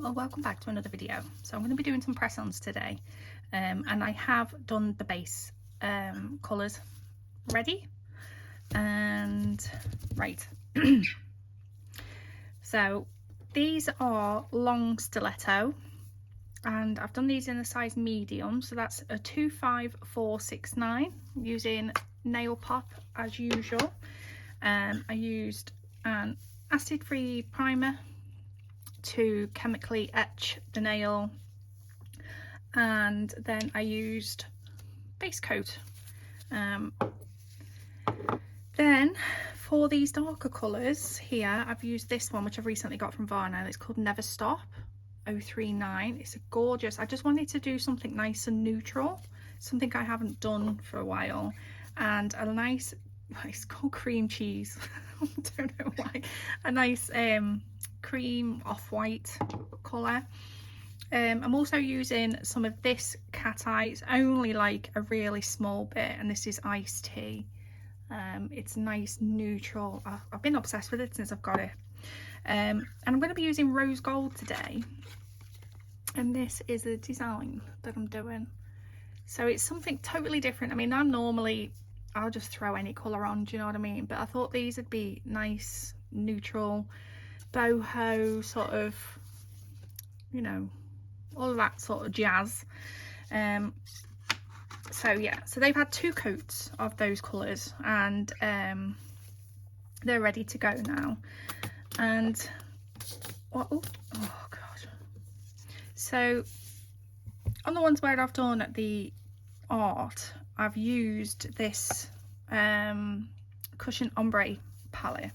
Well, welcome back to another video. So I'm going to be doing some press-ons today, and I have done the base colours ready, and right. So these are long stiletto, and I've done these in the size medium, so that's a 25469 using nail pop as usual. I used an acid-free primer to chemically etch the nail, and then I used base coat. Then for these darker colours here, I've used this one which I've recently got from Varnail. It's called Never Stop 039. It's a gorgeous, I just wanted to do something nice and neutral, something I haven't done for a while, and a nice, it's called cream cheese. I don't know why. A nice cream off-white colour. I'm also using some of this cat eye. It's only like a really small bit, and this is iced tea. It's nice neutral. I've been obsessed with it since I've got it. And I'm going to be using rose gold today, and this is the design that I'm doing. So it's something totally different. I mean, I'll just throw any colour on, do you know what I mean? But I thought these would be nice, neutral, boho sort of, you know, all of that sort of jazz. So yeah, so they've had 2 coats of those colours, and they're ready to go now. And oh god, so on the ones where I've done the art, I've used this cushion ombre palette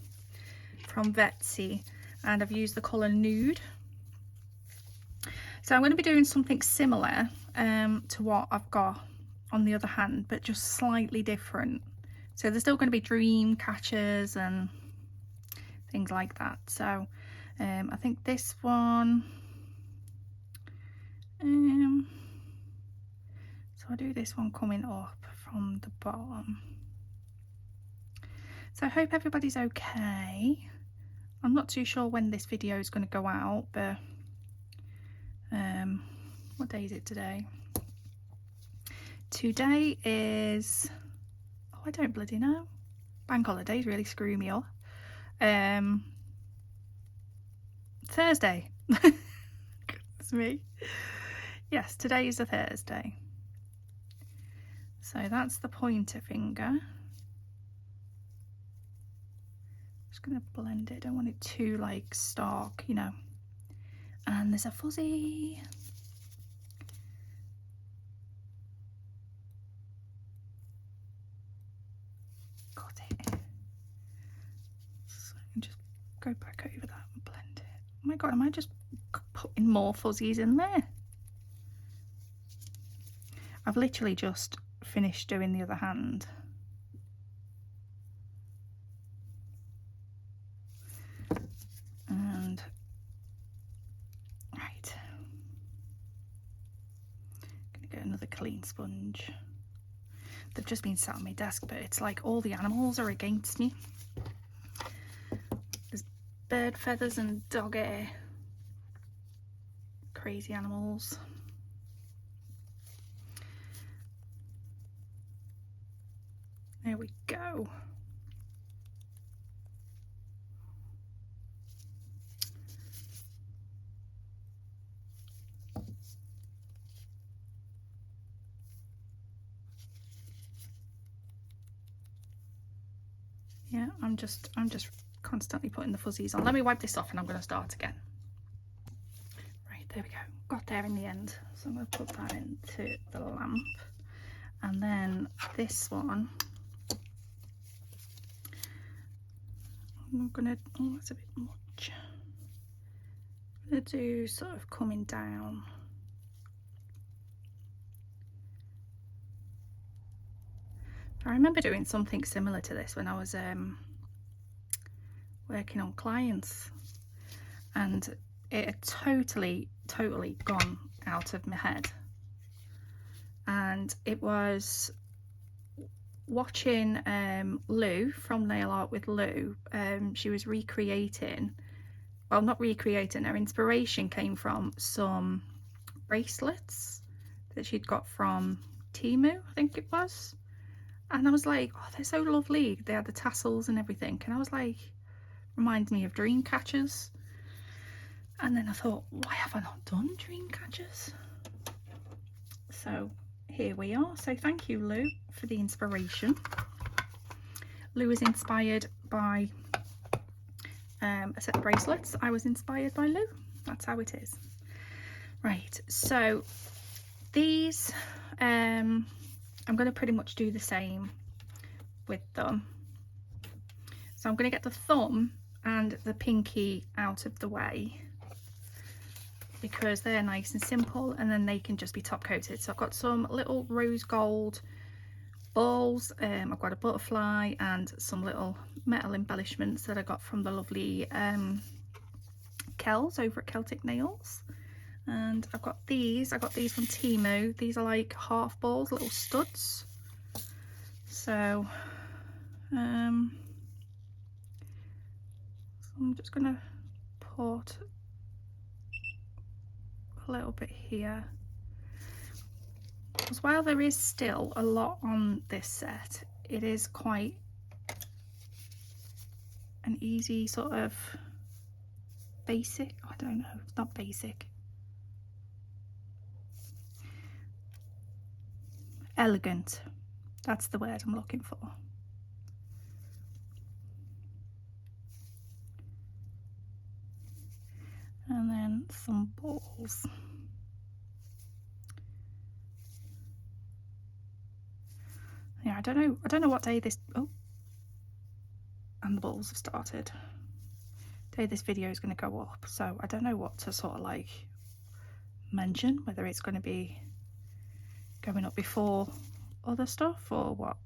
from Vettsy, and I've used the colour Nude. So I'm going to be doing something similar to what I've got on the other hand, but just slightly different. So there's still going to be dream catchers and things like that. So I think this one, so I'll do this one coming up from the bottom. So I hope everybody's okay. I'm not too sure when this video is going to go out, but what day is it today? Today is, oh, I don't bloody know. Bank holidays really screw me up. Thursday. Goodness me. Yes, today is a Thursday. So that's the pointer finger. Just gonna blend it. I don't want it too like stark, you know. And there's a fuzzy. Got it. So I can just go back over that and blend it. Oh my god, am I just putting more fuzzies in there? I've literally just finished doing the other hand. And right, gonna get another clean sponge. They've just been sat on my desk, but it's like all the animals are against me. There's bird feathers and dog hair. Crazy animals. There we go. Yeah, I'm just constantly putting the fuzzies on. Let me wipe this off and I'm going to start again. Right, there we go. Got there in the end. So I'm going to put that into the lamp. And then this one, I'm going to, oh, that's a bit much. I'm going to do sort of coming down. I remember doing something similar to this when I was working on clients, and it had totally gone out of my head. And it was watching Lou from Nail Art with Lou. She was recreating well, not recreating, her inspiration came from some bracelets that she'd got from Temu, I think it was. And I was like, oh, they're so lovely. They had the tassels and everything. And I was like, reminds me of dream catchers. And then I thought, why have I not done dream catchers? So here we are. So thank you, Lou, for the inspiration. Lou was inspired by a set of bracelets. I was inspired by Lou. That's how it is. Right, so these I'm going to pretty much do the same with them. So I'm going to get the thumb and the pinky out of the way because they're nice and simple, and then they can just be top coated. So I've got some little rose gold balls, I've got a butterfly and some little metal embellishments that I got from the lovely Kells over at Celtic Nails. And I've got these, I got these from Temu. These are like half balls, little studs. So I'm just gonna put a little bit here, because while there is still a lot on this set, it is quite an easy sort of basic, I don't know, it's not basic, elegant, that's the word I'm looking for. And then some balls. Yeah, I don't know what day this, oh, and the balls have started. Day this video is going to go up, so I don't know what to sort of like mention, whether it's going to be going up before other stuff or what.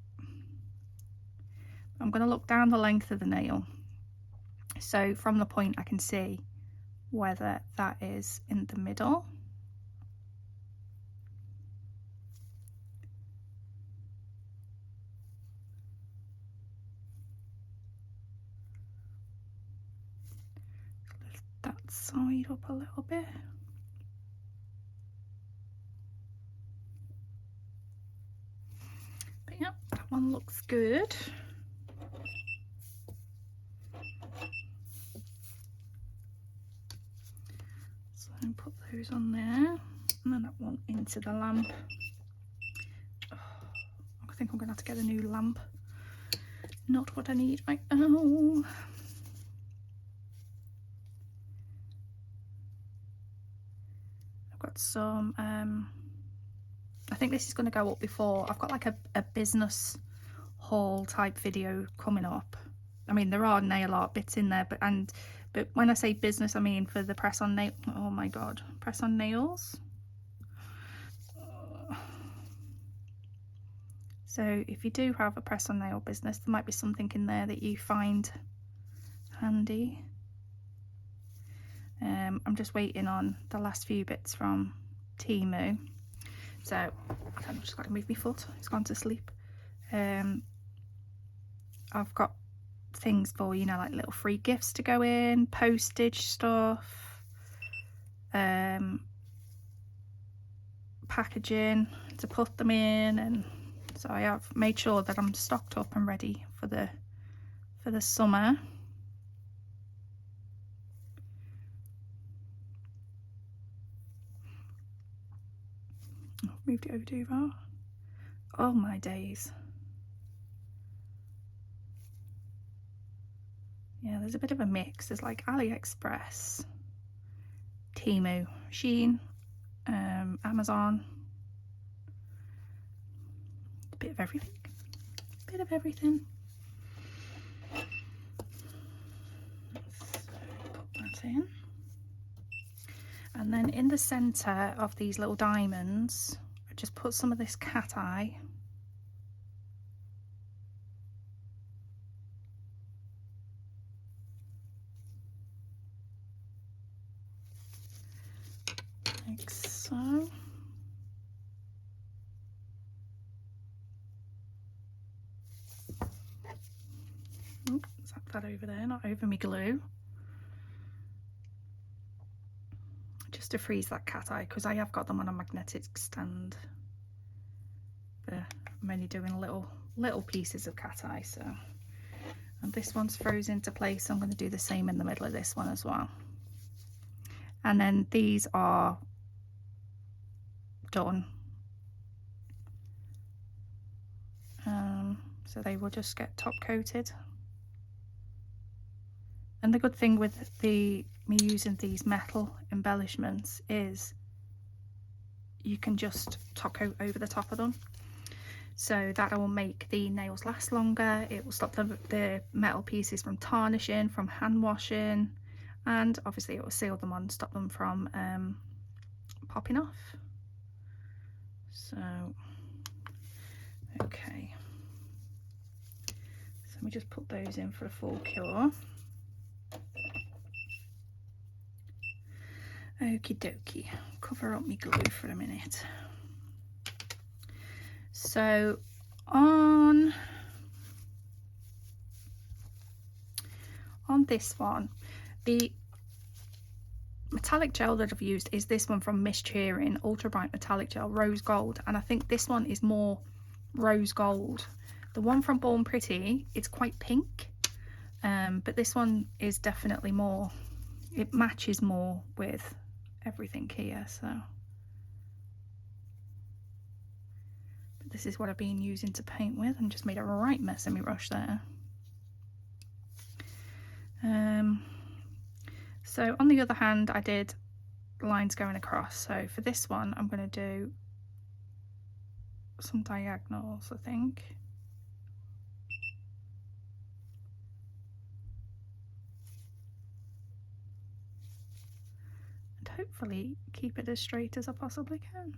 I'm going to look down the length of the nail, so from the point I can see whether that is in the middle. Lift that side up a little bit. But yeah, that one looks good. So put those on there, and then that one into the lamp. Oh, I think I'm gonna have to get a new lamp. Not what I need right now. I've got some I think this is going to go up before. I've got like a business haul type video coming up. I mean, there are nail art bits in there, but when I say business, I mean for the press on nail. Oh my god, press on nails. So if you do have a press on nail business, there might be something in there that you find handy. I'm just waiting on the last few bits from Temu. So I've just got to move my foot, it's gone to sleep. I've got things for, you know, like little free gifts to go in, postage stuff, packaging to put them in, and so I have made sure that I'm stocked up and ready for the summer. Moved it over too far. Oh my days. Yeah, there's a bit of a mix. There's like AliExpress, Temu, Shein, Amazon. A bit of everything. A bit of everything. So put that in. And then in the centre of these little diamonds, I just put some of this cat eye. Like so. Zap that over there, not over me glue. to freeze that cat eye because I have got them on a magnetic stand, but I'm only doing little pieces of cat eye. So, and this one's frozen into place, so I'm going to do the same in the middle of this one as well. And then these are done, so they will just get top coated. And the good thing with me using these metal embellishments is you can just top coat over the top of them, so that will make the nails last longer. It will stop the metal pieces from tarnishing, from hand washing, and obviously it will seal them on, stop them from popping off. So okay, so let me just put those in for a full cure. Okie dokie, cover up my glue for a minute. So on this one, the metallic gel that I've used is this one from Miss Cheering, Ultra Bright Metallic Gel, Rose Gold, and I think this one is more rose gold. The one from Born Pretty, it's quite pink, but this one is definitely more, it matches more with everything here. So but this is what I've been using to paint with, and just made a right mess in my brush there. So on the other hand, I did lines going across, so for this one I'm going to do some diagonals, I think. And hopefully keep it as straight as I possibly can.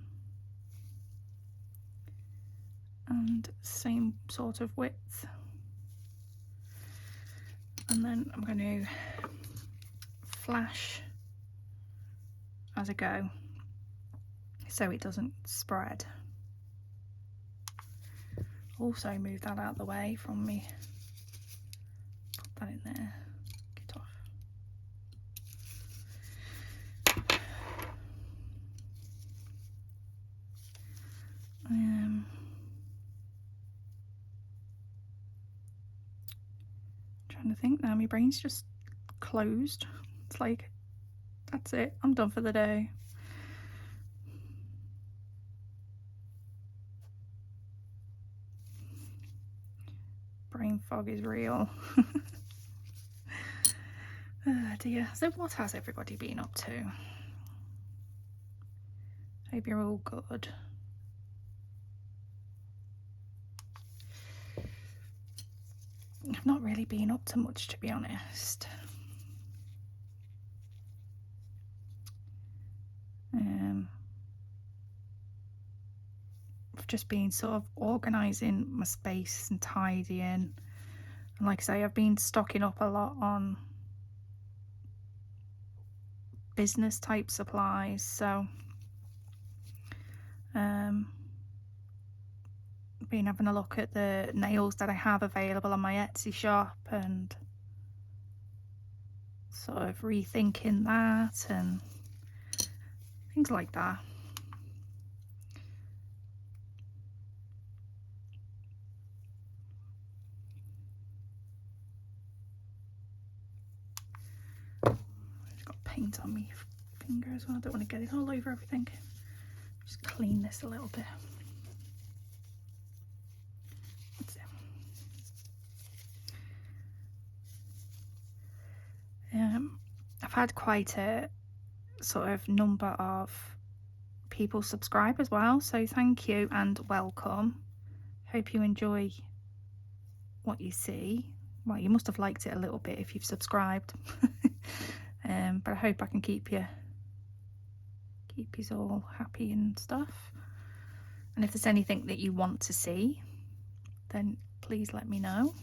And same sort of width. And then I'm going to flash as I go so it doesn't spread. Also move that out the way from me. Put that in there. Get off. Trying to think now, my brain's just closed. It's like, that's it, I'm done for the day. Brain fog is real. Oh dear. So what has everybody been up to? Hope you're all good. I've not really been up to much, to be honest. I've just been sort of organising my space and tidying, and like I say, I've been stocking up a lot on business type supplies, so been having a look at the nails that I have available on my Etsy shop and sort of rethinking that and things like that. I've got paint on my finger as well, I don't want to get it all over everything. Just clean this a little bit. I've had quite a sort of number of people subscribe as well, so thank you and welcome. Hope you enjoy what you see. Well, you must have liked it a little bit if you've subscribed. But I hope I can keep you all happy and stuff. And if there's anything that you want to see, then please let me know.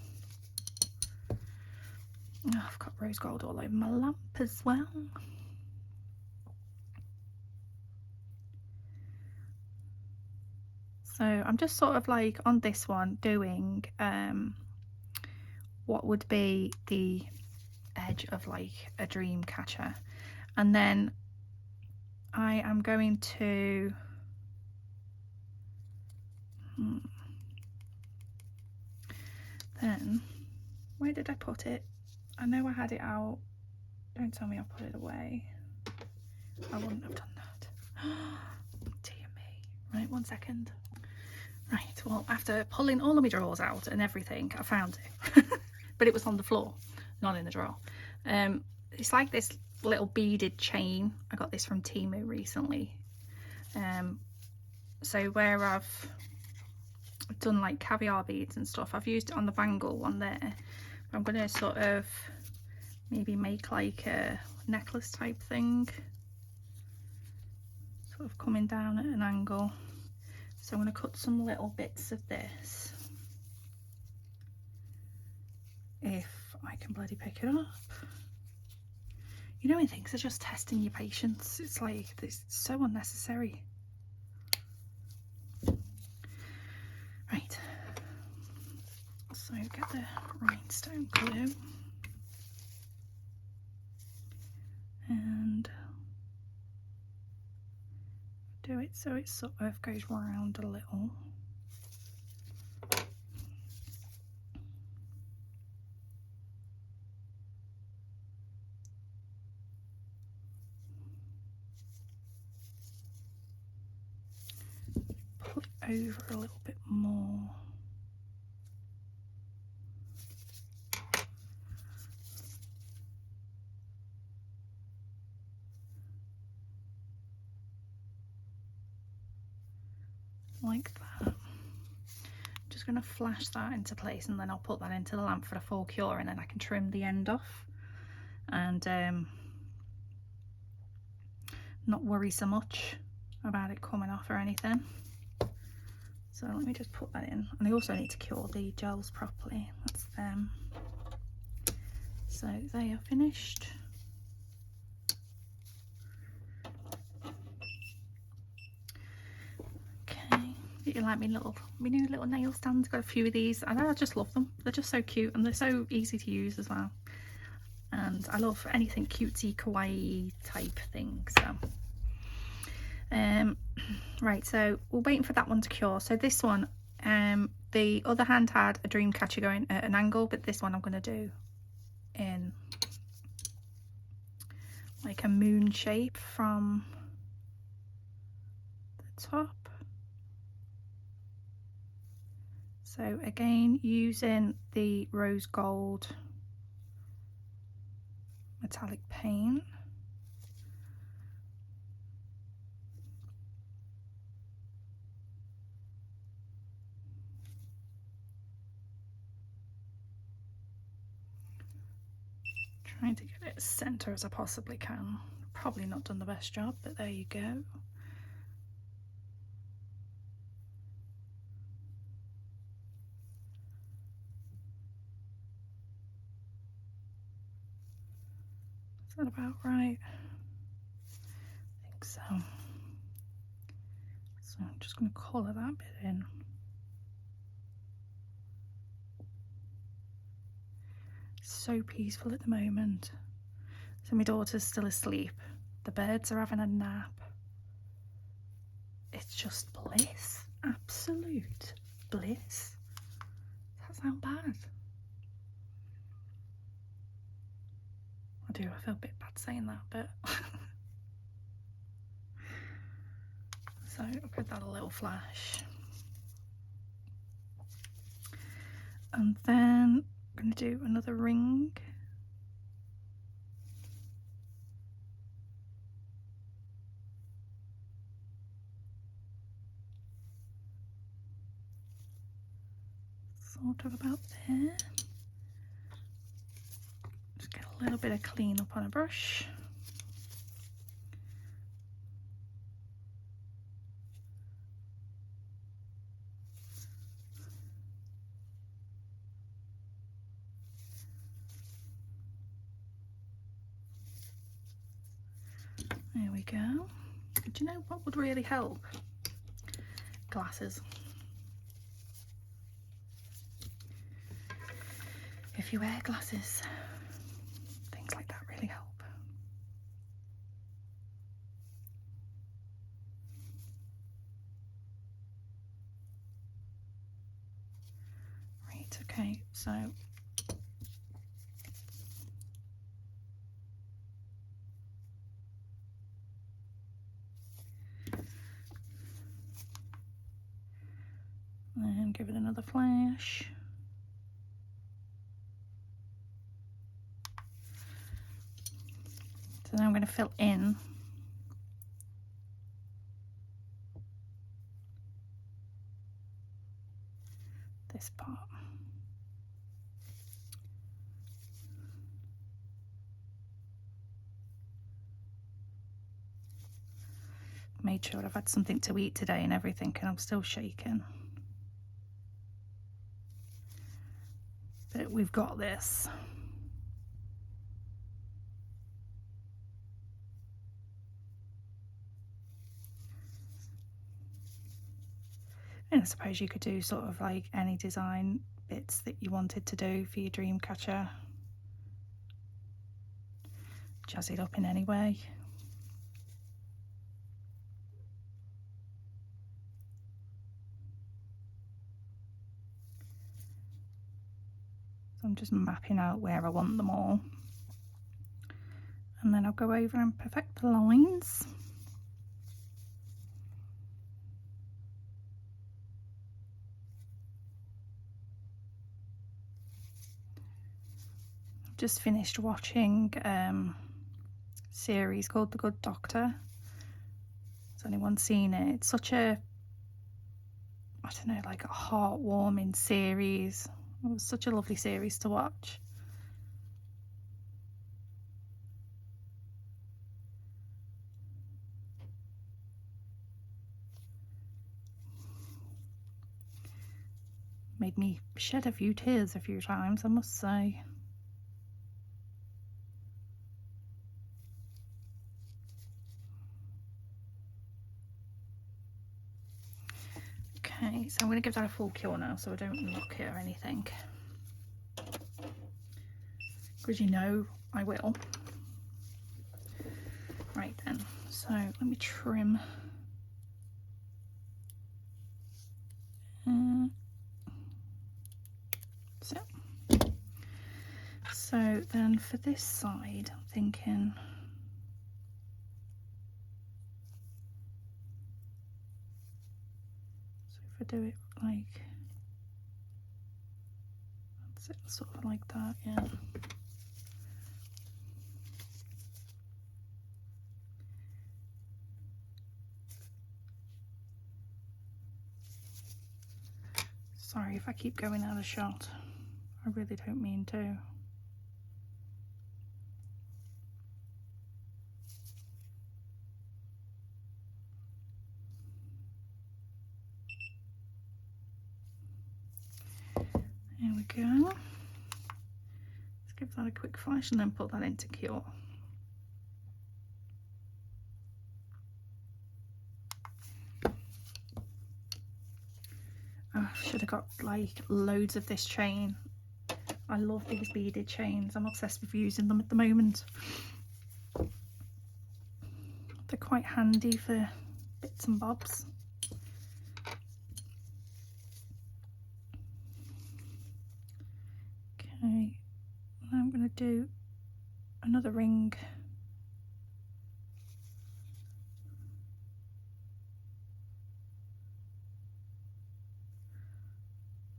Oh, I've got rose gold all over my lamp as well. So I'm just sort of like on this one doing what would be the edge of like a dream catcher, and then I am going to then, where did I put it? I know I had it out. Don't tell me I put it away. I wouldn't have done that. Dear me. Right, 1 second. Right, well, after pulling all of my drawers out and everything, I found it. But it was on the floor, not in the drawer. It's like this little beaded chain. I got this from Temu recently. So where I've done like caviar beads and stuff, I've used it on the bangle one there. I'm going to sort of maybe make like a necklace type thing, sort of coming down at an angle. So I'm going to cut some little bits of this, if I can bloody pick it up. You know when things are just testing your patience, it's like, it's so unnecessary. Right, so get the rhinestone glue and do it so it sort of goes round a little. Pull it over a little bit more. Like that. Just going to flash that into place, and then I'll put that into the lamp for a full cure, and then I can trim the end off and not worry so much about it coming off or anything. So let me just put that in, and I also need to cure the gels properly. That's them. So they are finished. You like my new little nail stands? Got a few of these, and I just love them. They're just so cute, and they're so easy to use as well. And I love anything cutesy kawaii type thing. So right, so we're waiting for that one to cure. So this one, the other hand had a dream catcher going at an angle, but this one I'm going to do in like a moon shape from the top. So again, using the rose gold metallic paint. Trying to get it as centre as I possibly can. Probably not done the best job, but there you go. Is that about right? I think so. So I'm just going to colour that bit in. So peaceful at the moment. So my daughter's still asleep. The birds are having a nap. It's just bliss. Absolute bliss. Does that sound bad? I do. I feel a bit bad saying that, but so I'll give that a little flash. And then I'm going to do another ring. Sort of about there. Just get a little bit of clean up on a brush. There we go. Do you know what would really help? Glasses. If you wear glasses, things like that really help. So and give it another flash. So now I'm going to fill in this part. Made sure I've had something to eat today and everything, and I'm still shaking. But we've got this. And I suppose you could do sort of like any design bits that you wanted to do for your dream catcher. Jazz it up in any way. So I'm just mapping out where I want them all. And then I'll go over and perfect the lines. Just finished watching series called The Good Doctor. Has anyone seen it? It's such a, I don't know, like a heartwarming series. It was such a lovely series to watch. Made me shed a few tears a few times, I must say. Okay, so I'm going to give that a full cure now so I don't lock it or anything. Because you know I will. Right then, so let me trim. So then for this side, I'm thinking, so if I do it like, that's it, sort of like that, yeah. Sorry if I keep going out of shot, I really don't mean to. There we go. Let's give that a quick flash and then put that into cure. Oh, I should have got like loads of this chain. I love these beaded chains. I'm obsessed with using them at the moment. They're quite handy for bits and bobs. Okay, now I'm going to do another ring.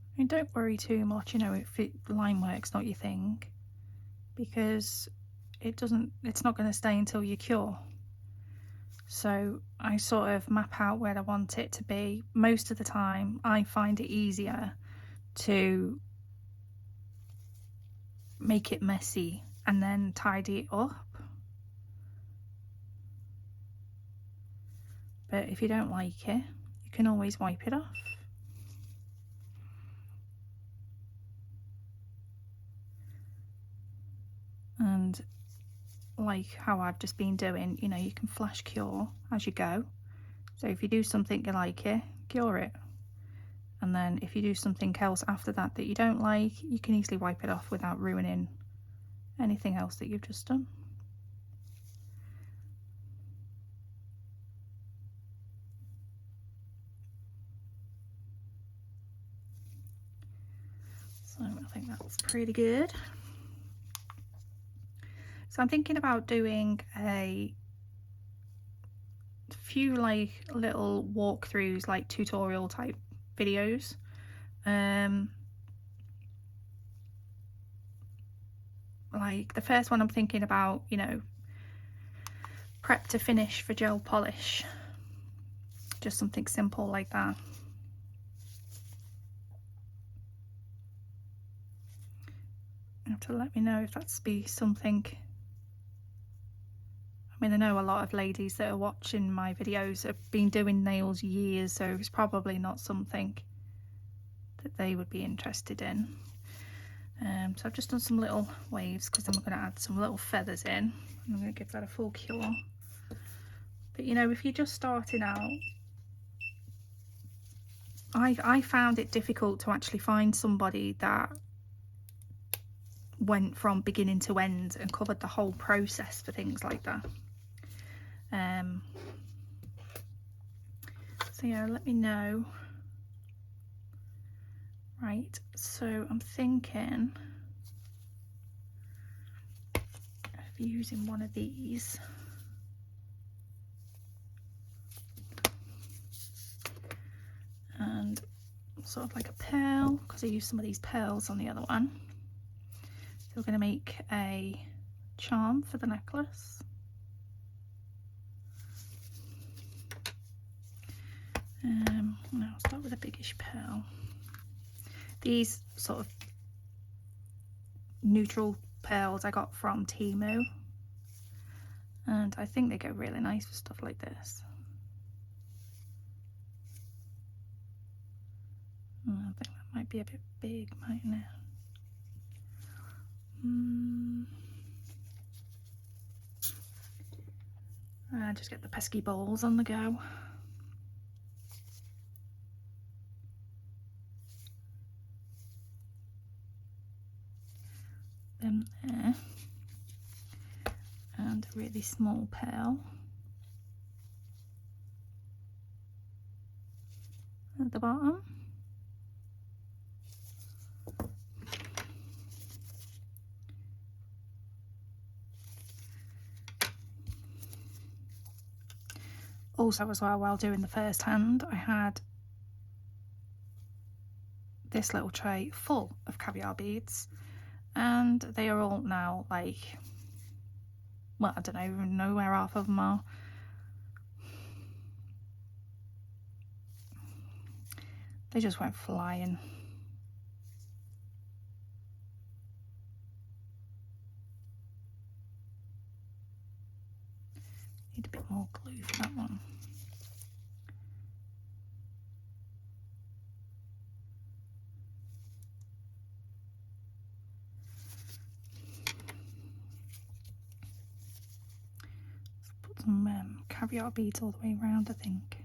I mean, don't worry too much, you know, if the line work's not your thing, because it's not going to stay until you cure. So I sort of map out where I want it to be. Most of the time I find it easier to make it messy and then tidy it up. But if you don't like it, you can always wipe it off. And like how I've just been doing, you know, you can flash cure as you go. So if you do something you like it, cure it. And then if you do something else after that that you don't like, you can easily wipe it off without ruining anything else that you've just done. So I think that's pretty good. So I'm thinking about doing a few like little walkthroughs, like tutorial type videos. Like the first one I'm thinking about, you know, prep to finish for gel polish. Just something simple like that. You have to let me know if that's be something. I mean, I know a lot of ladies that are watching my videos have been doing nails years, so it's probably not something that they would be interested in. So I've just done some little waves because then we're going to add some little feathers in. I'm going to give that a full cure. But you know, if you're just starting out, I found it difficult to actually find somebody that went from beginning to end and covered the whole process for things like that. So yeah, let me know. Right, so I'm thinking of using one of these. And sort of like a pearl, because I used some of these pearls on the other one. So we're going to make a charm for the necklace. Now I'll start with a biggish pearl. These sort of neutral pearls I got from Temu, and I think they go really nice for stuff like this. I think that might be a bit big, mightn't it? Just get the pesky balls on the go. Them there. And a really small pearl at the bottom. Also as well, while doing the first hand, I had this little tray full of caviar beads, and they are all now like, well, I don't even know where half of them are. They just went flying. Need a bit more glue for that one. Let's put some caviar beads all the way around, I think.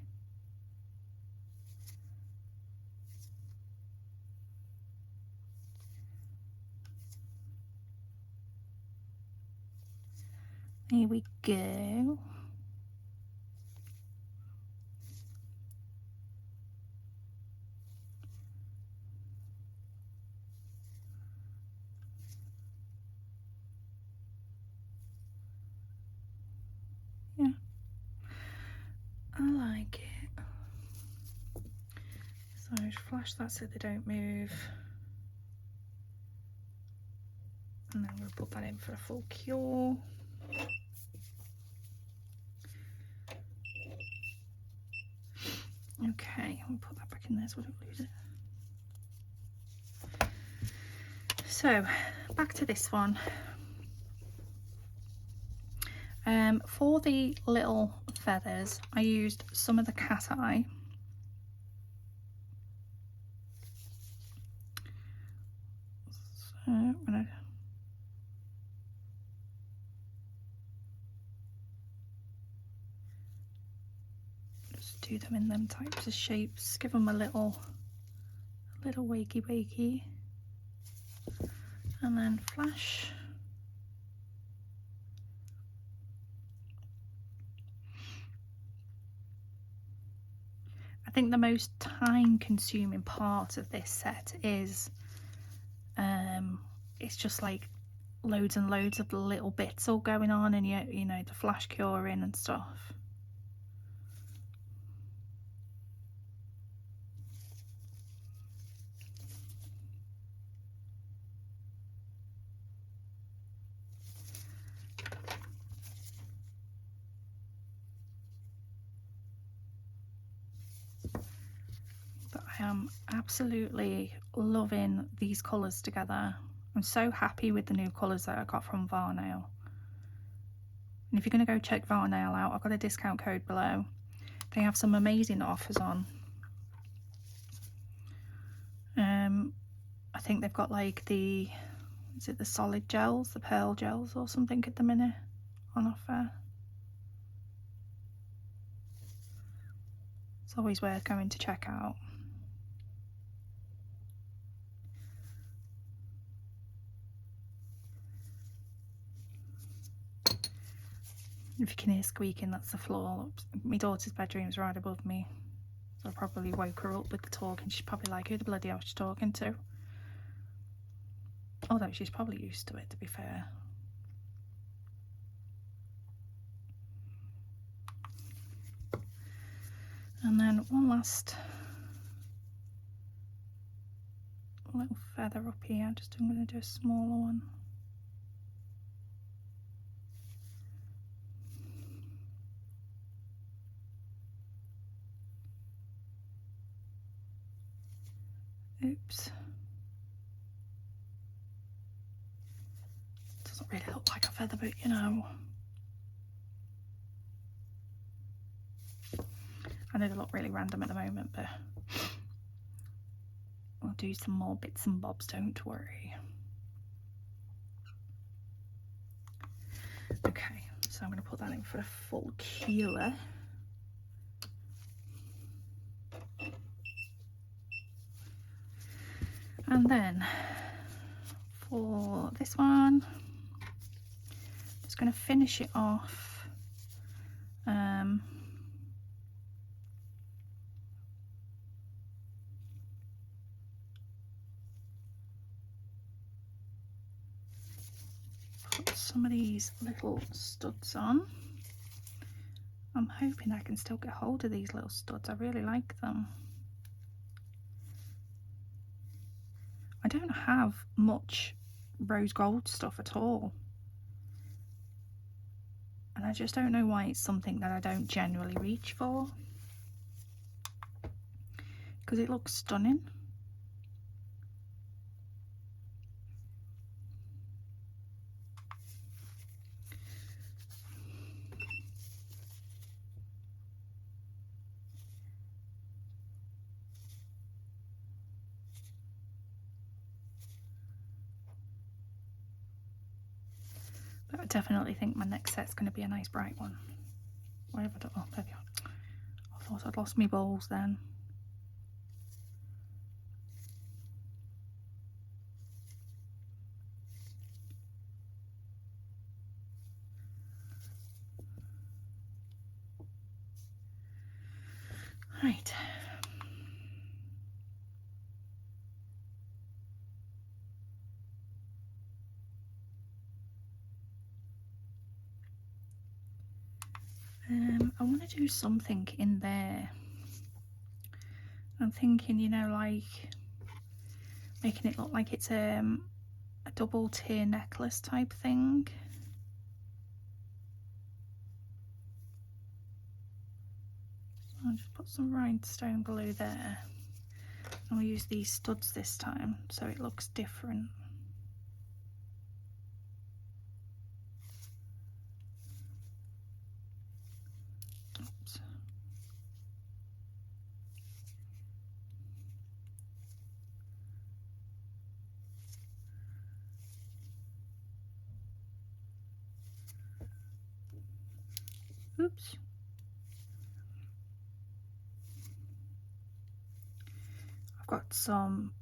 Here we go. Yeah, I like it. So just flash that so they don't move. And then we'll put that in for a full cure. Okay, we'll put that back in there so we don't lose it. So, back to this one. For the little feathers, I used some of the cat eye. So I'm gonna just do them in them types of shapes, give them a little wakey, and then flash. I think the most time consuming part of this set is it's just like loads and loads of little bits all going on, and you know, the flash curing and stuff. But I am absolutely loving these colours together. I'm so happy with the new colours that I got from Varnail. And if you're going to go check Varnail out, I've got a discount code below. They have some amazing offers on. I think they've got like the, is it the solid gels, the pearl gels or something at the minute on offer. It's always worth going to check out. If you can hear squeaking, that's the floor. My daughter's bedroom is right above me, so I probably woke her up with the talk, and she's probably like, who the bloody hell she's talking to? Although she's probably used to it, to be fair. And then one last little feather up here. I'm going to do a smaller one. Oops. Doesn't really look like a feather, but you know. I know they look really random at the moment, but we'll do some more bits and bobs, don't worry. Okay, so I'm going to put that in for a full kilo. And then for this one, just going to finish it off. Put some of these little studs on. I'm hoping I can still get hold of these little studs. I really like them. I don't have much rose gold stuff at all, and I just don't know why it's something that I don't generally reach for, because it looks stunning. But I definitely think my next set's going to be a nice bright one. Where have I done? Oh, there we are. I thought I'd lost my balls then. Right. I want to do something in there. I'm thinking, you know, like making it look like it's a double tier necklace type thing. So I'll just put some rhinestone glue there. I'll use these studs this time so it looks different. Oops. Oops. I've got some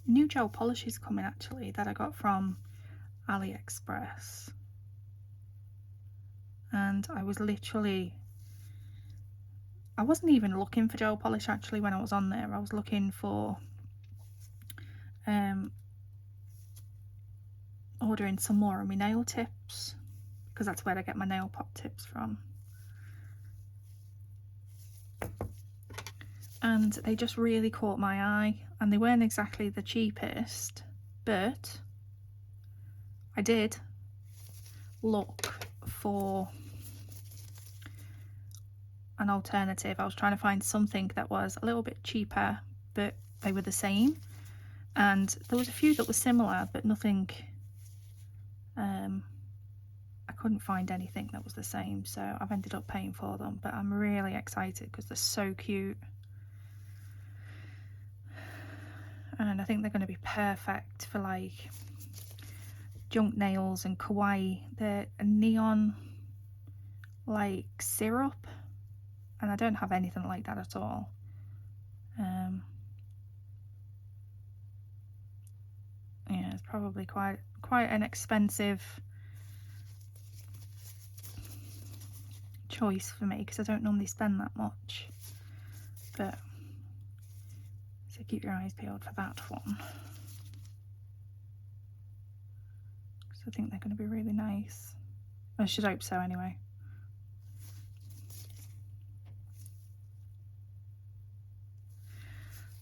new gel polishes coming actually that I got from AliExpress, and I wasn't even looking for gel polish actually when I was on there. I was looking for ordering some more of my nail tips, because that's where I get my nail pot tips from. And they just really caught my eye, and they weren't exactly the cheapest, but I did look for an alternative. I was trying to find something that was a little bit cheaper, but they were the same, and there was a few that were similar, but nothing, I couldn't find anything that was the same, so I've ended up paying for them. But I'm really excited because they're so cute, and I think they're going to be perfect for like junk nails and kawaii. They're a neon like syrup, and I don't have anything like that at all. Yeah, it's probably quite an expensive choice for me, because I don't normally spend that much, but so keep your eyes peeled for that one, because I think they're going to be really nice. I should hope so anyway.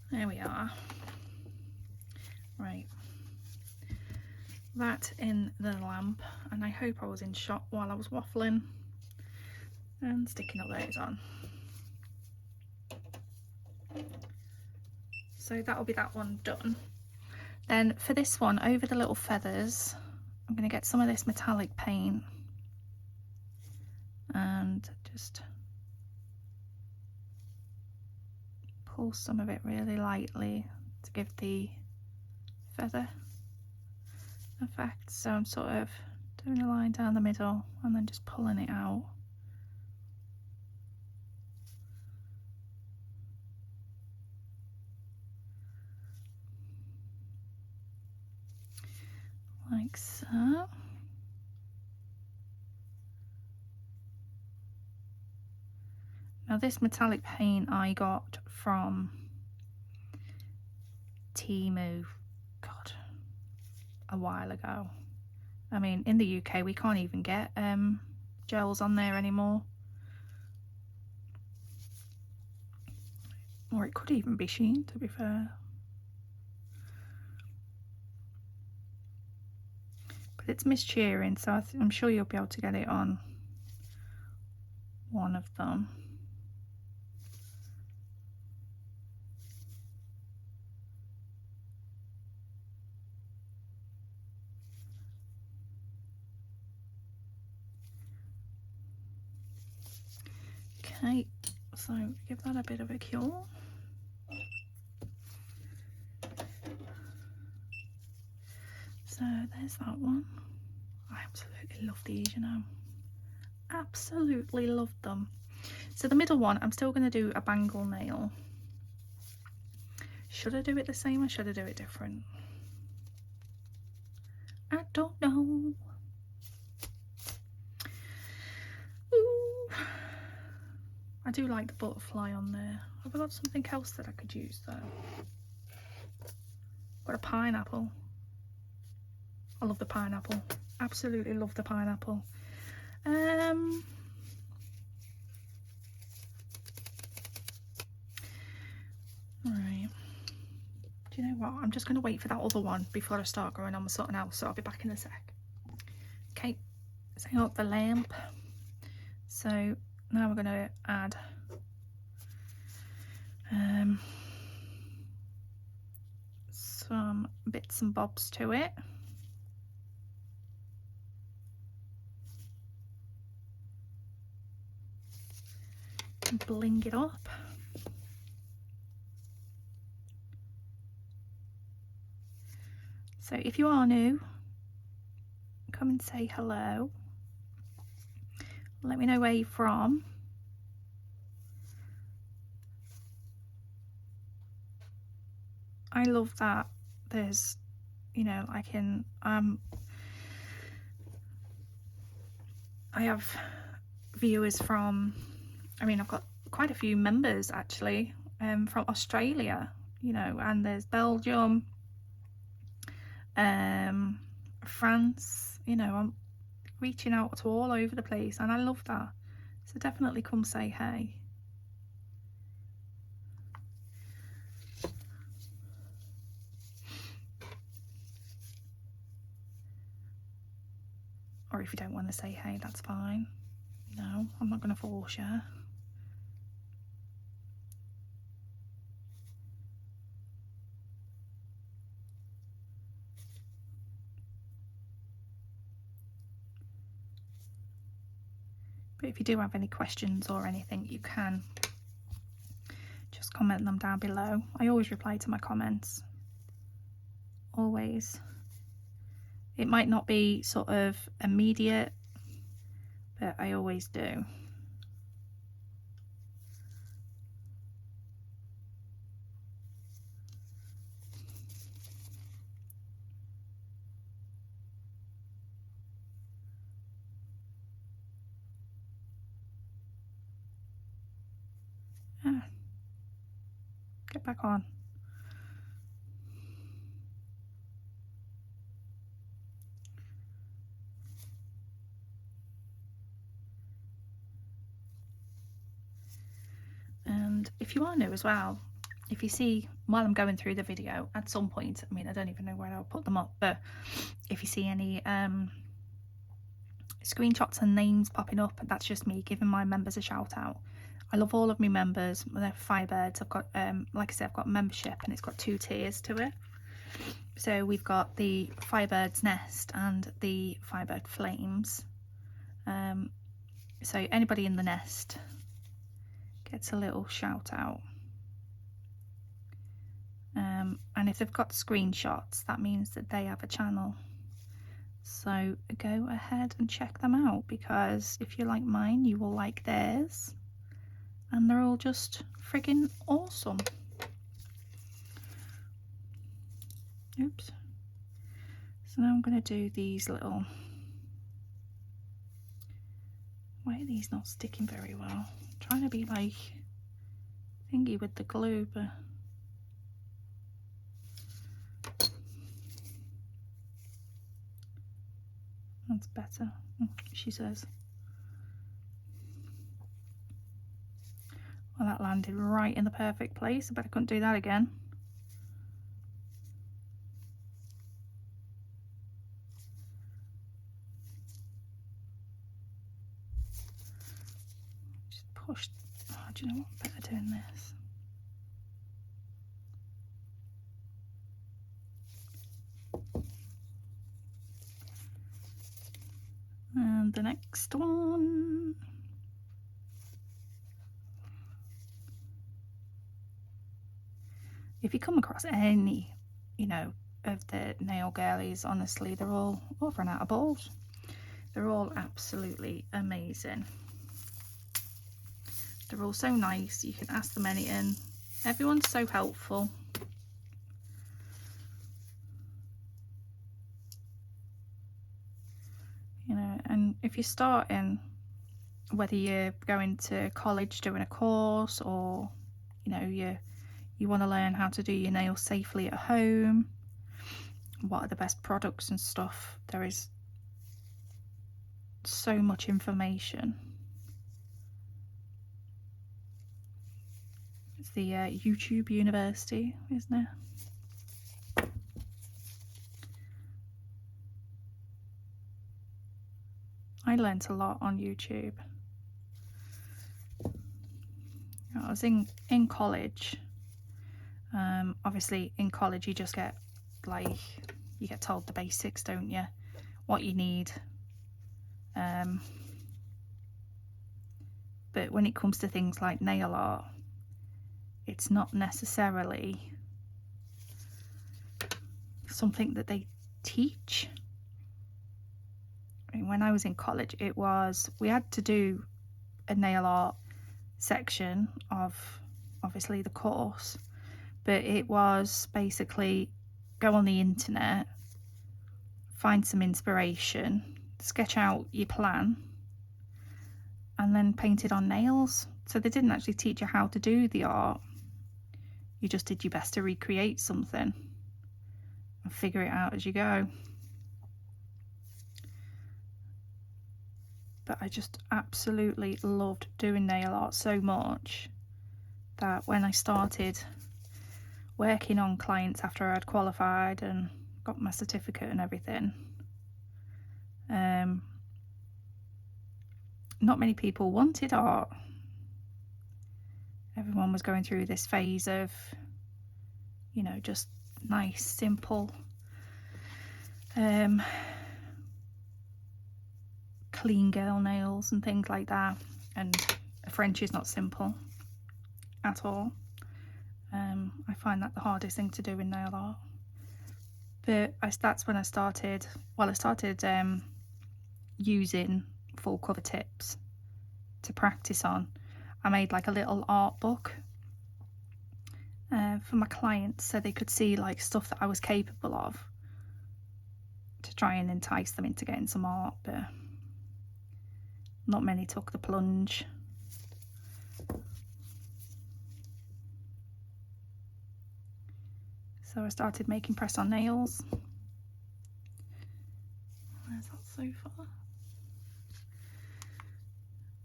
There we are. Right, that in the lamp, and I hope I was in shot while I was waffling, and sticking up those on. So that'll be that one done. Then for this one, over the little feathers, I'm going to get some of this metallic paint and just pull some of it really lightly to give the feather effect. So I'm sort of doing a line down the middle and then just pulling it out. Like so. Now this metallic paint I got from Temu, God, a while ago. I mean, in the UK we can't even get gels on there anymore. Or it could even be Shein, to be fair. But it's Miss Cheering, so I'm sure you'll be able to get it on one of them. Okay, so give that a bit of a cure. So there's that one. I absolutely love these, you know. Absolutely love them. So the middle one, I'm still going to do a bangle nail. Should I do it the same or should I do it different? I don't know. Ooh. I do like the butterfly on there. Have I got something else that I could use though? Got a pineapple. I love the pineapple. Absolutely love the pineapple. Right. Do you know what? I'm just going to wait for that other one before I start going on with something else, so I'll be back in a sec. Okay, setting up the lamp. So now we're going to add some bits and bobs to it. And bling it up. So if you are new, come and say hello. Let me know where you're from. I love that there's, you know, I have viewers from, I mean, I've got quite a few members actually from Australia, you know, and there's Belgium, France, you know, I'm reaching out to all over the place, and I love that. So definitely come say hey. Or if you don't want to say hey, that's fine. No, I'm not going to force you. But if you do have any questions or anything, you can just comment them down below. I always reply to my comments. Always. It might not be sort of immediate, but I always do. Ah, get back on. And if you are new as well, if you see while I'm going through the video at some point, I mean, I don't even know where I'll put them up, but if you see any screenshots and names popping up, that's just me giving my members a shout out. I love all of my members. They're Firebirds. I've got like I said, I've got membership, and it's got 2 tiers to it. So we've got the Firebird's Nest and the Firebird Flames. So anybody in the nest gets a little shout out. And if they've got screenshots, that means that they have a channel. So go ahead and check them out, because if you like mine, you will like theirs. And they're all just friggin' awesome. Oops. So now I'm going to do these little... Why are these not sticking very well? I'm trying to be like thingy with the glue, but... That's better, she says. Well, that landed right in the perfect place. I bet I couldn't do that again. Just push. Oh, do you know what? Better doing this. And the next one. If you come across any, you know, of the nail girlies, honestly, they're all run out of balls. They're all absolutely amazing. They're all so nice. You can ask them anything. Everyone's so helpful. You know, and if you're starting, whether you're going to college doing a course, or you know, you want to learn how to do your nails safely at home, what are the best products and stuff, there is so much information. It's the YouTube University, isn't it? I learnt a lot on YouTube. I was in college. Obviously in college you just get like, you get told the basics, don't you? What you need. But when it comes to things like nail art, it's not necessarily something that they teach. I mean, when I was in college, it was, we had to do a nail art section of obviously the course, but it was basically go on the internet, find some inspiration, sketch out your plan, and then paint it on nails. So they didn't actually teach you how to do the art, you just did your best to recreate something. and figure it out as you go. But I just absolutely loved doing nail art so much that when I started working on clients after I had qualified and got my certificate and everything, not many people wanted art. Everyone was going through this phase of, you know, just nice, simple, clean girl nails and things like that. And a French is not simple at all. I find that the hardest thing to do in nail art. But that's when I started, using full cover tips to practice on. I made like a little art book for my clients so they could see like stuff that I was capable of, to try and entice them into getting some art, but not many took the plunge. So I started making press-on nails. Where's that so far?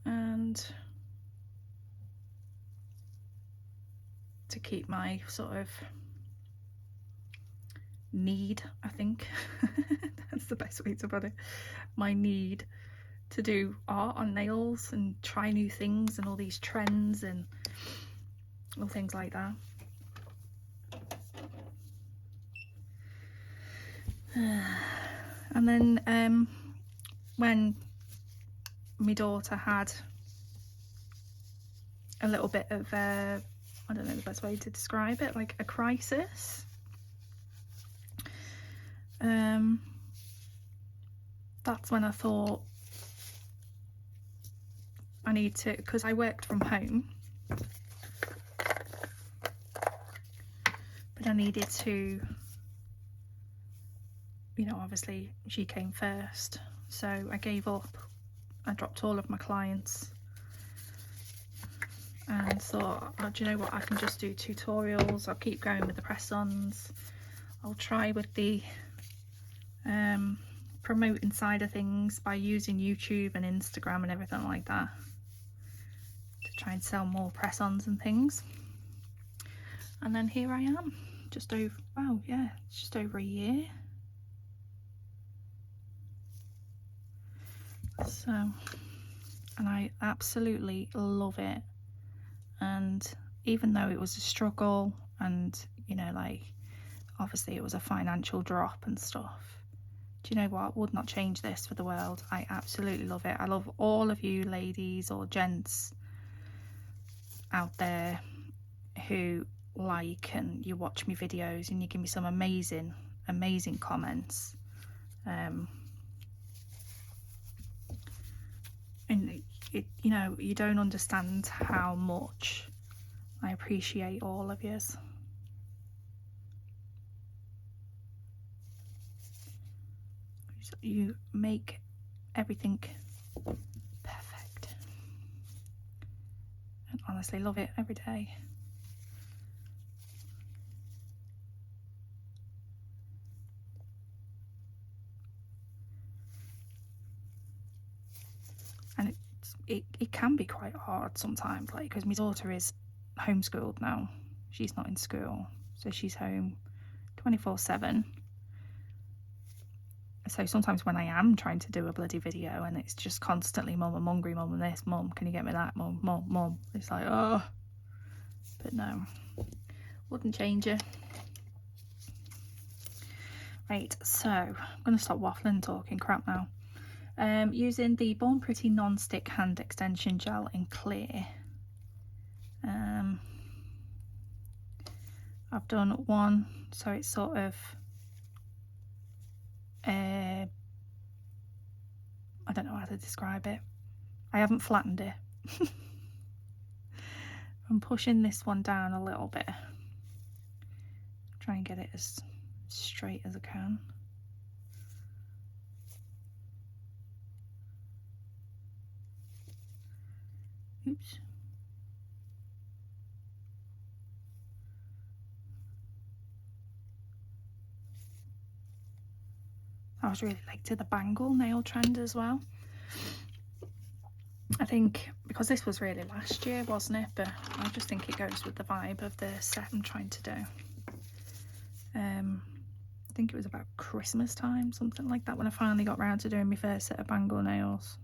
And to keep my sort of need, I think that's the best way to put it, my need to do art on nails and try new things and all these trends and all things like that. And then when my daughter had a little bit of I don't know the best way to describe it, like a crisis, that's when I thought I need to, because I worked from home, but I needed to, you know, obviously she came first, so I gave up. I dropped all of my clients and thought, oh, do you know what, I can just do tutorials. I'll keep going with the press-ons. I'll try with the promoting side of things by using YouTube and Instagram and everything like that to try and sell more press-ons and things. And then here I am, just over, wow, yeah, it's just over a year. So, and I absolutely love it. And even though it was a struggle and, you know, like obviously it was a financial drop and stuff, do you know what, would not change this for the world. I absolutely love it. I love all of you ladies or gents out there who like and you watch me videos and you give me some amazing comments, and it, you know, you don't understand how much I appreciate all of yous. You make everything perfect, and honestly love it every day. And it can be quite hard sometimes, like, because my daughter is homeschooled now. She's not in school, so she's home 24/7. So sometimes when I am trying to do a bloody video and it's just constantly, mum, I'm hungry, mum, and this, mum, can you get me that, mum, it's like, oh, but no, wouldn't change it. Right, so I'm going to stop waffling and talking crap now. Using the Born Pretty non-stick hand extension gel in clear. I've done one, so it's sort of I don't know how to describe it. I haven't flattened it. I'm pushing this one down a little bit. Try and get it as straight as I can. Oops. I was really late to the bangle nail trend as well. I think because this was really last year, wasn't it? But I just think it goes with the vibe of the set I'm trying to do. I think it was about Christmas time, something like that, when I finally got round to doing my first set of bangle nails.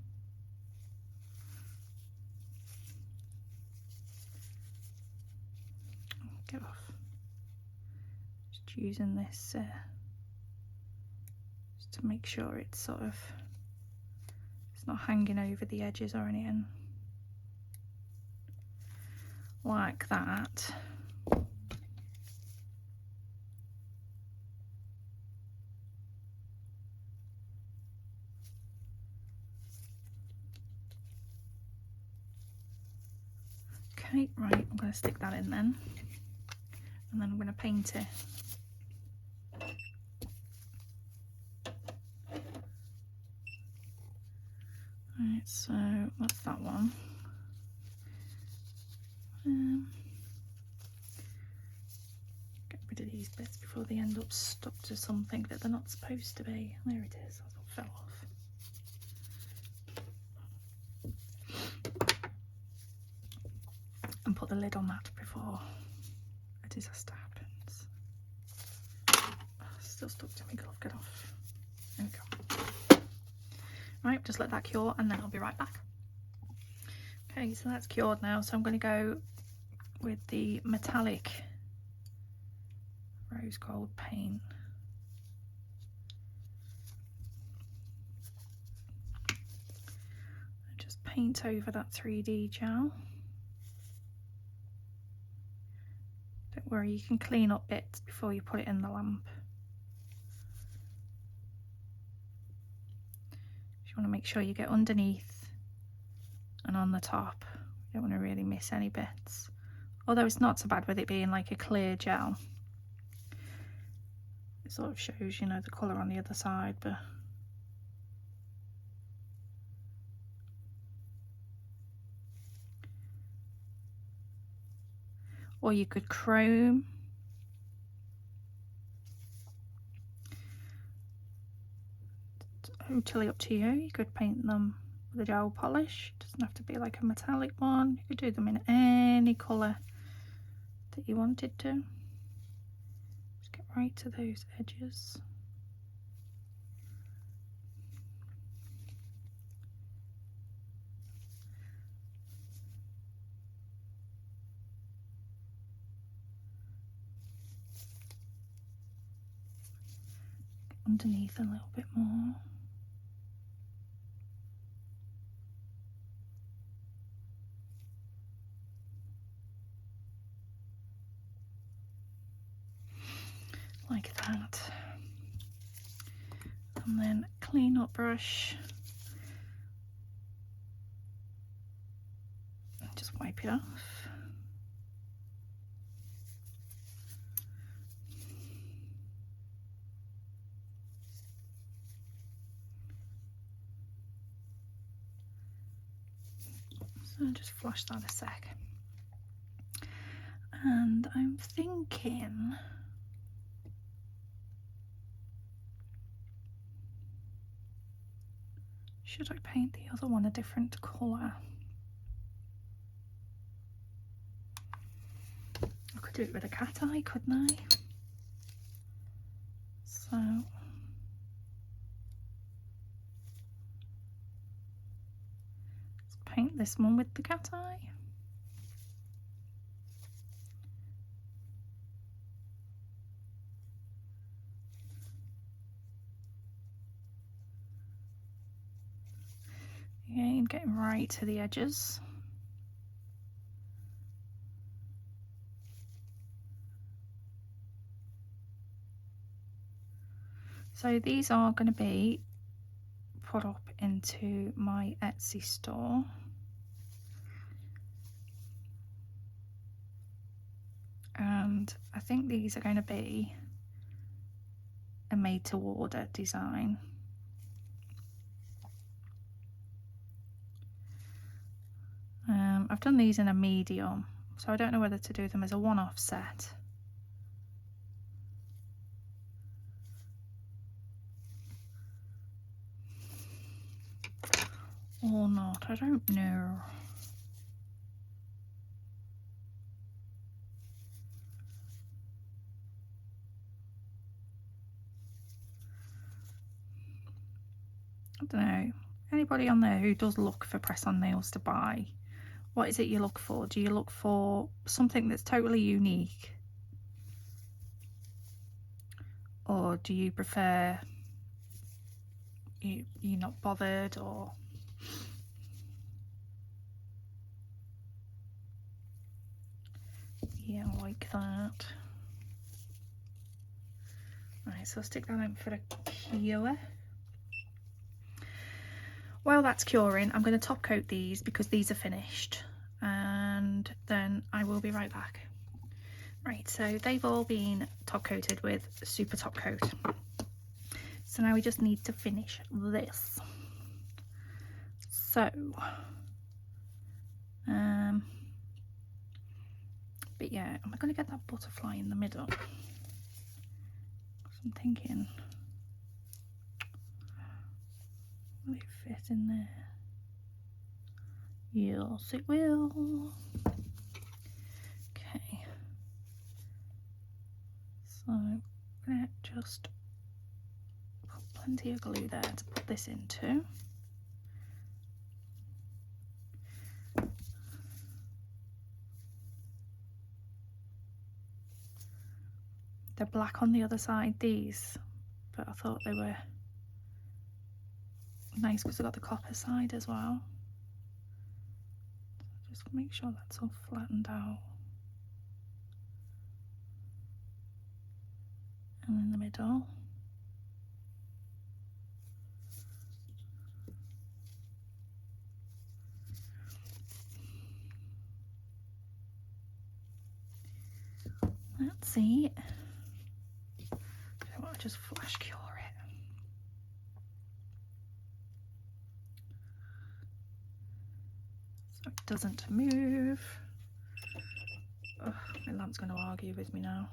Get off. Just using this just to make sure it's sort of, it's not hanging over the edges or anything like that. Okay, right, I'm going to stick that in then, and then I'm going to paint it. Right, so that's that one. Get rid of these bits before they end up stuck to something that they're not supposed to be. There it is, that's what fell off. And put the lid on that before a disaster happens. Oh, still stuck to my glove, get off. There we go. Right, just let that cure and then I'll be right back. Okay, so that's cured now, so I'm going to go with the metallic rose gold paint. And just paint over that 3D gel. Don't worry, you can clean up bits before you put it in the lamp. You want to make sure you get underneath and on the top. You don't want to really miss any bits. Although it's not so bad with it being like a clear gel. It sort of shows, you know, the colour on the other side, but or you could chrome. Totally up to you. You could paint them with a gel polish. It doesn't have to be like a metallic one. You could do them in any colour that you wanted to. Just get right to those edges. Underneath a little bit more. Like that. And then clean up brush. And just wipe it off. So just flush that a sec. And I'm thinking should I paint the other one a different colour? I could do it with a cat eye, couldn't I? So let's paint this one with the cat eye. Again, getting right to the edges. So these are going to be put up into my Etsy store. And I think these are going to be a made to order design. I've done these in a medium, so I don't know whether to do them as a one-off set. or not, I don't know. I don't know. Anybody on there who does look for press-on nails to buy, what is it you look for? Do you look for something that's totally unique? Or do you prefer you're not bothered, or yeah, I like that. Right, so I'll stick that in for the cure. While that's curing, I'm going to top coat these because these are finished, and then I will be right back. Right, so they've all been top coated with super top coat. So now we just need to finish this. So, but yeah, am I going to get that butterfly in the middle? I'm thinking, will it fit in there? Yes, it will. Okay. So I'm going to just put plenty of glue there to put this into. They're black on the other side, these, but I thought they were nice because I got the copper side as well. Just make sure that's all flattened out. And in the middle. Let's see. I want to just flash cure it. So it doesn't move. Ugh, my lamp's going to argue with me now.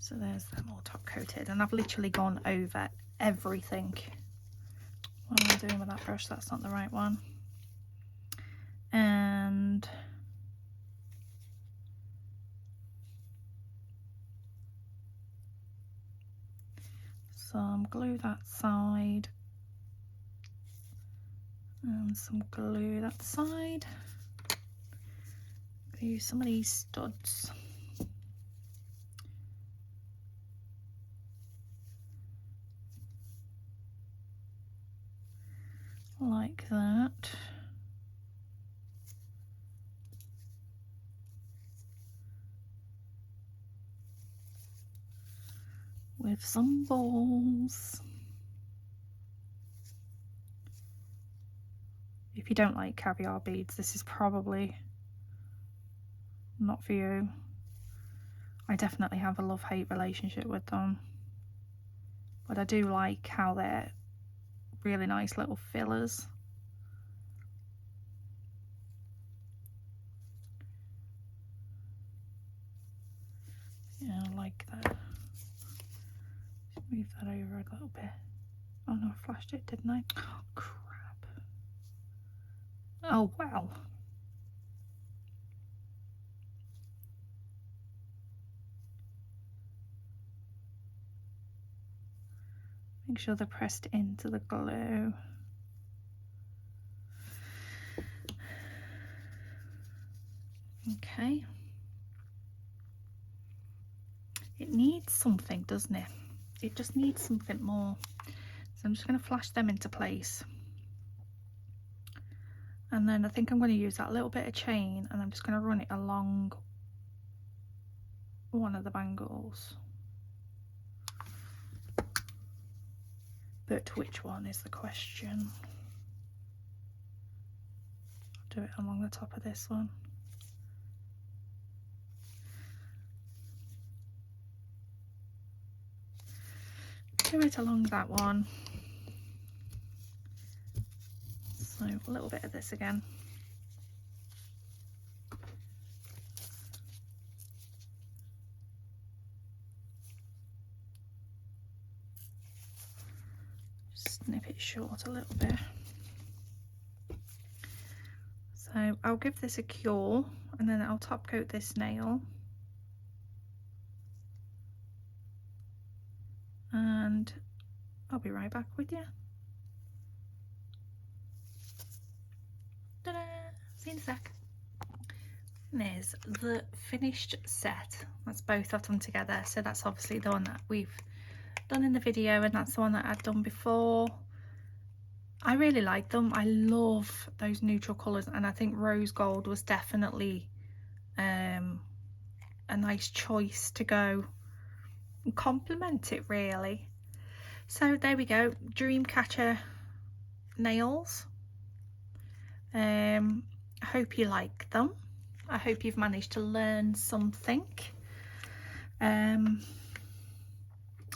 So there's them all top coated, and I've literally gone over everything. What am I doing with that brush? That's not the right one. And some glue that side, and some glue that side. Use some of these studs. Like that. With some balls. If you don't like caviar beads, this is probably not for you. I definitely have a love-hate relationship with them, but I do like how they're really nice little fillers. Yeah, I like that. Just move that over a little bit. Oh no, I flashed it, didn't I? Oh crap. Oh well. Make sure they're pressed into the glue. Okay. It needs something, doesn't it? It just needs something more. So I'm just going to flash them into place. And then I think I'm going to use that little bit of chain, and I'm just going to run it along one of the bangles. But which one is the question? I'll do it along the top of this one. Do it along that one. So a little bit of this again. Just nip it short a little bit. So I'll give this a cure and then I'll top coat this nail. And I'll be right back with you. Ta-da! See you in a sec. And there's the finished set. That's both of them together. So that's obviously the one that we've done in the video, and that's the one that I'd done before. I really like them. I love those neutral colours, and I think rose gold was definitely a nice choice to go and complement it really. So there we go, Dreamcatcher nails. I hope you like them. I hope you've managed to learn something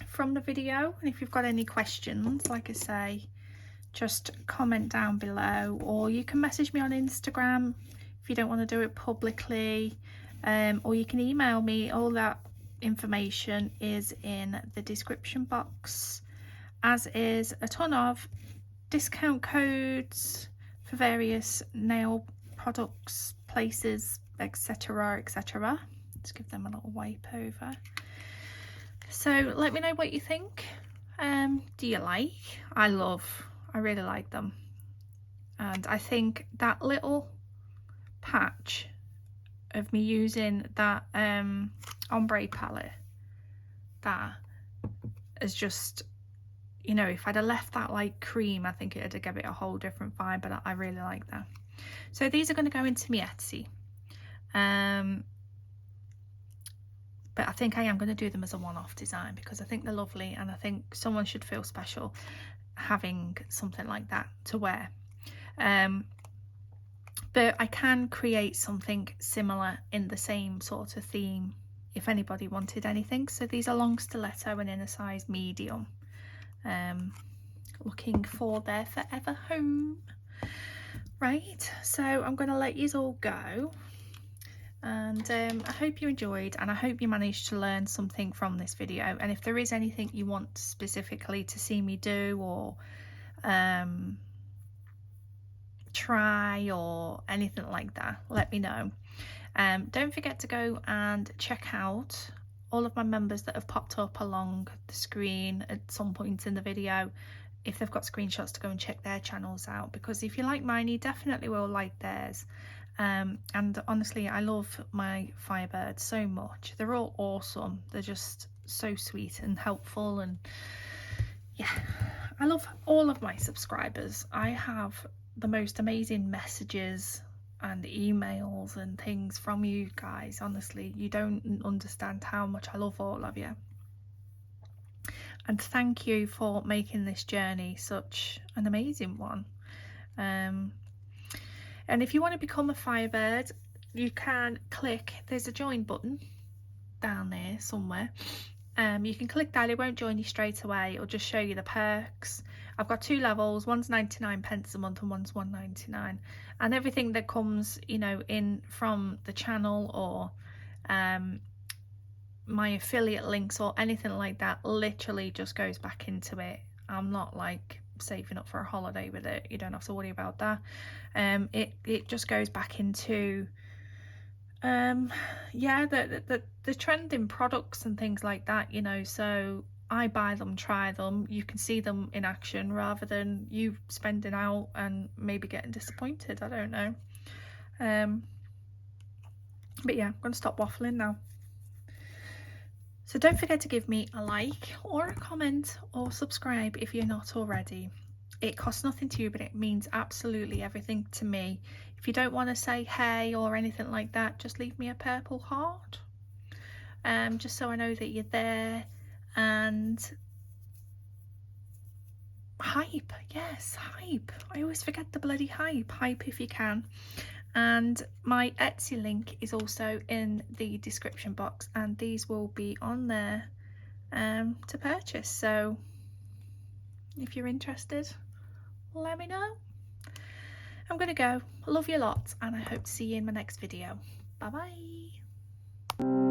from the video, and if you've got any questions, like I say, just comment down below, or you can message me on Instagram if you don't want to do it publicly, or you can email me. All that information is in the description box, as is a ton of discount codes for various nail products, places, etc, etc. Let's give them a little wipe over. So let me know what you think. Do you like? I really like them, and I think that little patch of me using that ombre palette, that is just, you know, if I'd have left that like cream, I think it'd have given it a whole different vibe, but I really like that. So these are going to go into my Etsy, but I think I am going to do them as a one-off design because I think they're lovely, and I think someone should feel special having something like that to wear. But I can create something similar in the same sort of theme if anybody wanted anything. So these are long stiletto and in a size medium. Looking for their forever home. Right, so I'm going to let you all go, and I hope you enjoyed, and I hope you managed to learn something from this video. And if there is anything you want specifically to see me do, or try, or anything like that, let me know. Don't forget to go and check out all of my members that have popped up along the screen at some point in the video. If they've got screenshots, to go and check their channels out, because if you like mine, you definitely will like theirs. And honestly, I love my Firebirds so much. They're all awesome. They're just so sweet and helpful, and yeah, I love all of my subscribers. I have the most amazing messages and emails and things from you guys. Honestly, you don't understand how much I love all of you. And thank you for making this journey such an amazing one. And if you want to become a Firebird, you can click, there's a join button down there somewhere. You can click that. It won't join you straight away. It'll just show you the perks. I've got 2 levels. One's 99p a month and one's £1.99. And everything that comes, you know, in from the channel, or my affiliate links or anything like that, literally just goes back into it. I'm not like saving up for a holiday with it. You don't have to worry about that. It just goes back into yeah, the trending products and things like that, you know. So I buy them, try them, you can see them in action, rather than you spending out and maybe getting disappointed. I don't know. But yeah, I'm gonna stop waffling now. So don't forget to give me a like or a comment or subscribe if you're not already. It costs nothing to you, but it means absolutely everything to me. If you don't want to say hey or anything like that, just leave me a purple heart, just so I know that you're there. And hype, yes, hype. I always forget the bloody hype if you can. And my Etsy link is also in the description box, and these will be on there to purchase. So if you're interested, let me know. I'm gonna go. I love you lots, and I hope to see you in my next video. Bye bye.